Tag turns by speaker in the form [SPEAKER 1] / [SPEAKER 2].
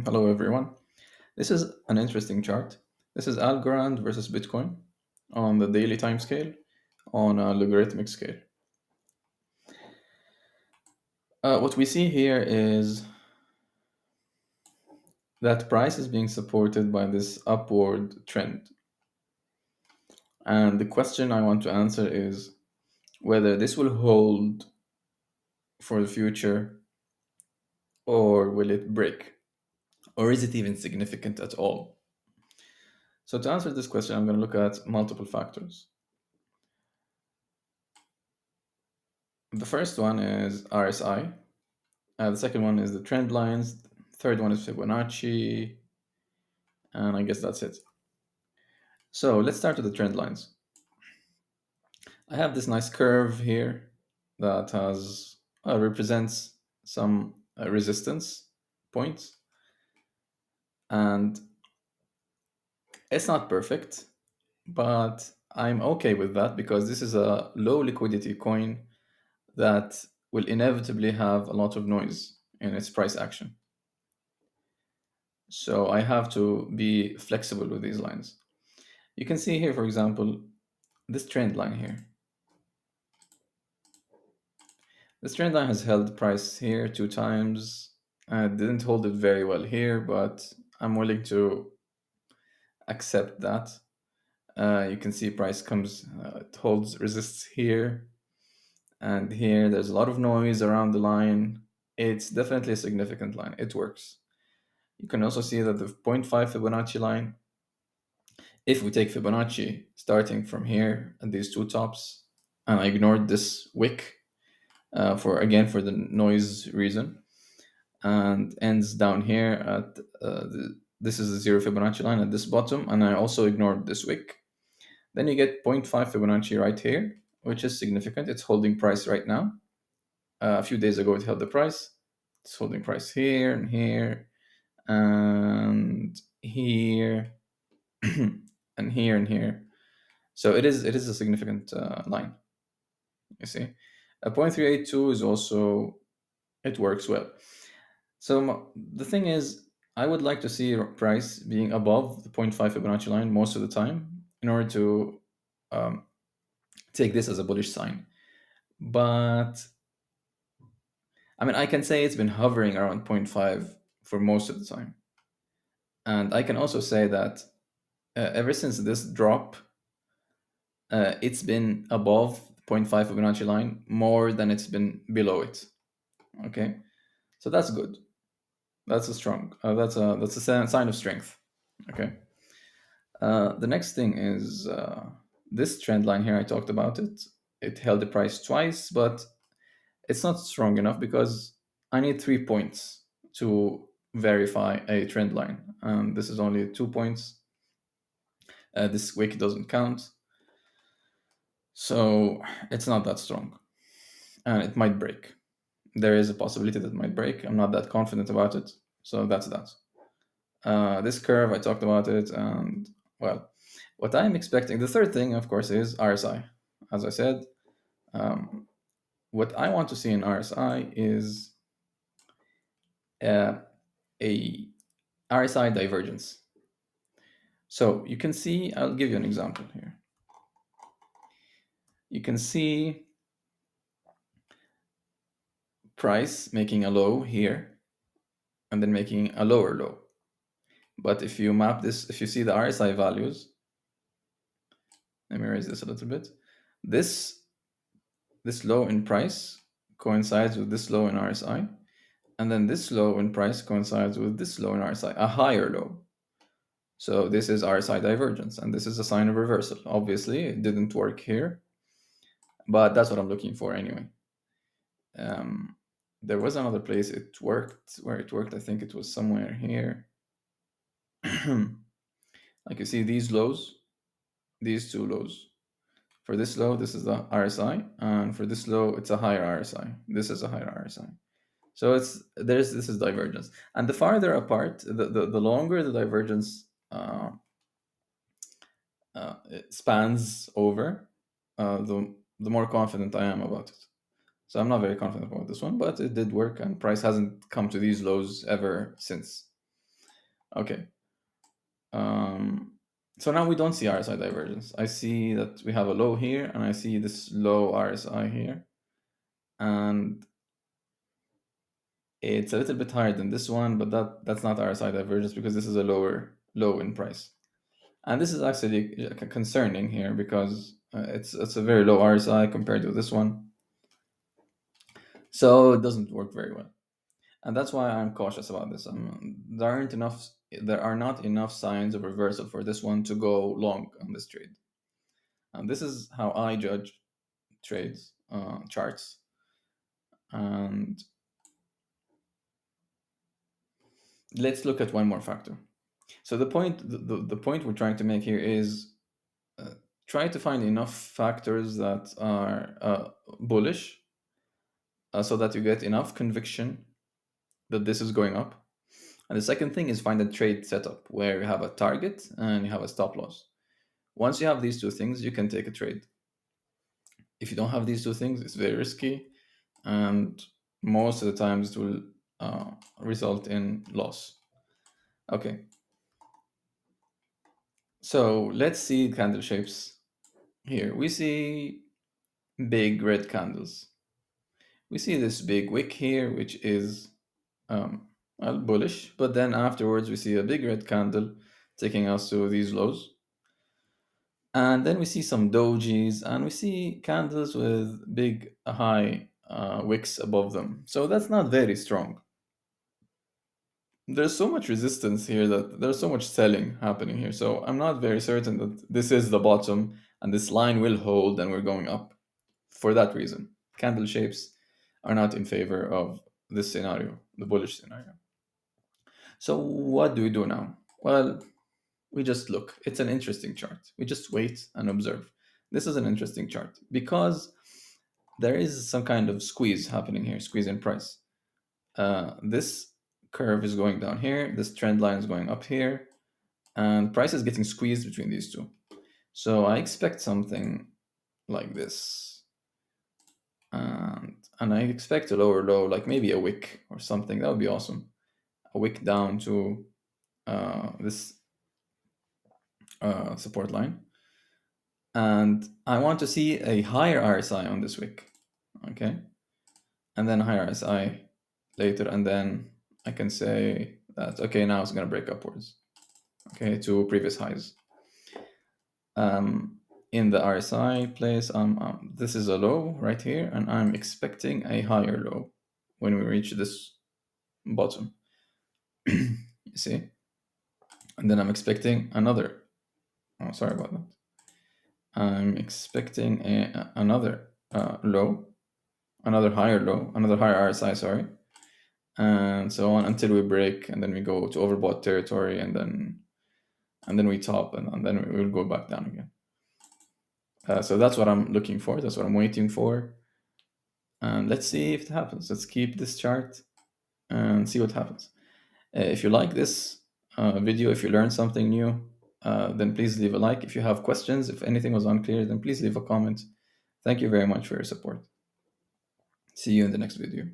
[SPEAKER 1] Hello, everyone. This is an interesting chart. This is Algorand versus Bitcoin on the daily time scale on a logarithmic scale. What we see here is that price is being supported by this upward trend. And the question I want to answer is whether this will hold for the future or will it break? Or is it even significant at all? So, to answer this question, I'm going to look at multiple factors. The first one is RSI. The second one is the trend lines. Third one is Fibonacci. And I guess that's it. So let's start with the trend lines. I have this nice curve here that has represents some resistance points. And it's not perfect, but I'm okay with that because this is a low liquidity coin that will inevitably have a lot of noise in its price action. So I have to be flexible with these lines. You can see here, for example, this trend line here. This trend line has held price here 2 times. I didn't hold it very well here, but I'm willing to accept that. You can see price comes, it holds, resists here and here. There's a lot of noise around the line. It's definitely a significant line. It works. You can also see that the zero point 0.5 Fibonacci line, if we take Fibonacci starting from here at these two tops, and I ignored this wick for the noise reason, and ends down here at this is the zero Fibonacci line at this bottom, and I also ignored this wick. Then you get 0.5 Fibonacci right here, which is significant. It's holding price right now. A few days ago, it held the price. It's holding price here and here and here and here and here. So it is a significant line. You see, a 0.382 is also, it works well. So the thing is, I would like to see price being above the 0.5 Fibonacci line most of the time in order to um, take this as a bullish sign. But I mean, I can say it's been hovering around zero point 0.5 for most of the time. And I can also say that ever since this drop, it's been above the 0.5 Fibonacci line more than it's been below it. Okay, so that's good. That's a strong. That's a sign of strength. Okay. The next thing is this trend line here. I talked about it. It held the price twice, but it's not strong enough because I need 3 points to verify a trend line. And this is only 2 points. This wick doesn't count. So it's not that strong. And it might break. There is a possibility that it might break. I'm not that confident about it. So that's that. This curve, I talked about it. And well, what I'm expecting, the third thing, of course, is RSI. As I said, what I want to see in RSI is a RSI divergence. So you can see, I'll give you an example here. You can see price making a low here and then making a lower low. But if you map this, if you see the RSI values, let me raise this a little bit. This low in price coincides with this low in RSI, and then this low in price coincides with this low in RSI, a higher low. So this is RSI divergence, and this is a sign of reversal. Obviously, it didn't work here, but that's what I'm looking for anyway. There was another place it worked, where it worked. I think it was somewhere here. Like you see these lows, these two lows. For this low, this is the RSI, and for this low, it's a higher RSI. This is a higher RSI. So this is divergence, and the farther apart, the longer the divergence it spans over, the more confident I am about it. So I'm not very confident about this one, but it did work, and price hasn't come to these lows ever since. Okay. Um, so now we don't see RSI divergence. I see that we have a low here, and I see this low RSI here, and it's a little bit higher than this one, but that's not RSI divergence because this is a lower low in price. And this is actually concerning here because it's a very low RSI compared to this one, so it doesn't work very well. And that's why I'm cautious about this. There are not enough signs of reversal for this one to go long on this trade. And this is how I judge trades charts. And let's look at one more factor. So the point we're trying to make here is uh, try to find enough factors that are bullish, so that you get enough conviction that this is going up. And the second thing is find a trade setup where you have a target and you have a stop loss. Once you have these two things, you can take a trade. If you don't have these two things, it's very risky, and most of the times it will result in loss. Okay, so let's see candle shapes here. We see big red candles. We see this big wick here, which is um, bullish, but then afterwards we see a big red candle taking us to these lows. And then we see some dojis, and we see candles with big high wicks above them. So that's not very strong. There's so much resistance here that there's so much selling happening here. So I'm not very certain that this is the bottom and this line will hold and we're going up for that reason. Candle shapes are not in favor of this scenario, the bullish scenario. So what do we do now? Well, we just look. It's an interesting chart. We just wait and observe. This is an interesting chart because there is some kind of squeeze happening here, squeeze in price. This curve is going down here, this trend line is going up here, and price is getting squeezed between these two. So I expect something like this. And I expect a lower low, like maybe a wick or something. That would be awesome. A wick down to this support line. And I want to see a higher RSI on this wick. Okay. And then higher RSI later. And then I can say that, okay, now it's going to break upwards. Okay, to previous highs. In the RSI place, this is a low right here, and I'm expecting a higher low when we reach this bottom. You see? And then I'm expecting another. Oh, sorry about that. I'm expecting another low, another higher low, another higher RSI, sorry, and so on until we break, and then we go to overbought territory, and then we top, and then we will go back down again. So that's what I'm looking for. That's what I'm waiting for. And let's see if it happens. Let's keep this chart and see what happens. If you like this video, if you learned something new, then please leave a like. If you have questions, if anything was unclear, then please leave a comment. Thank you very much for your support. See you in the next video.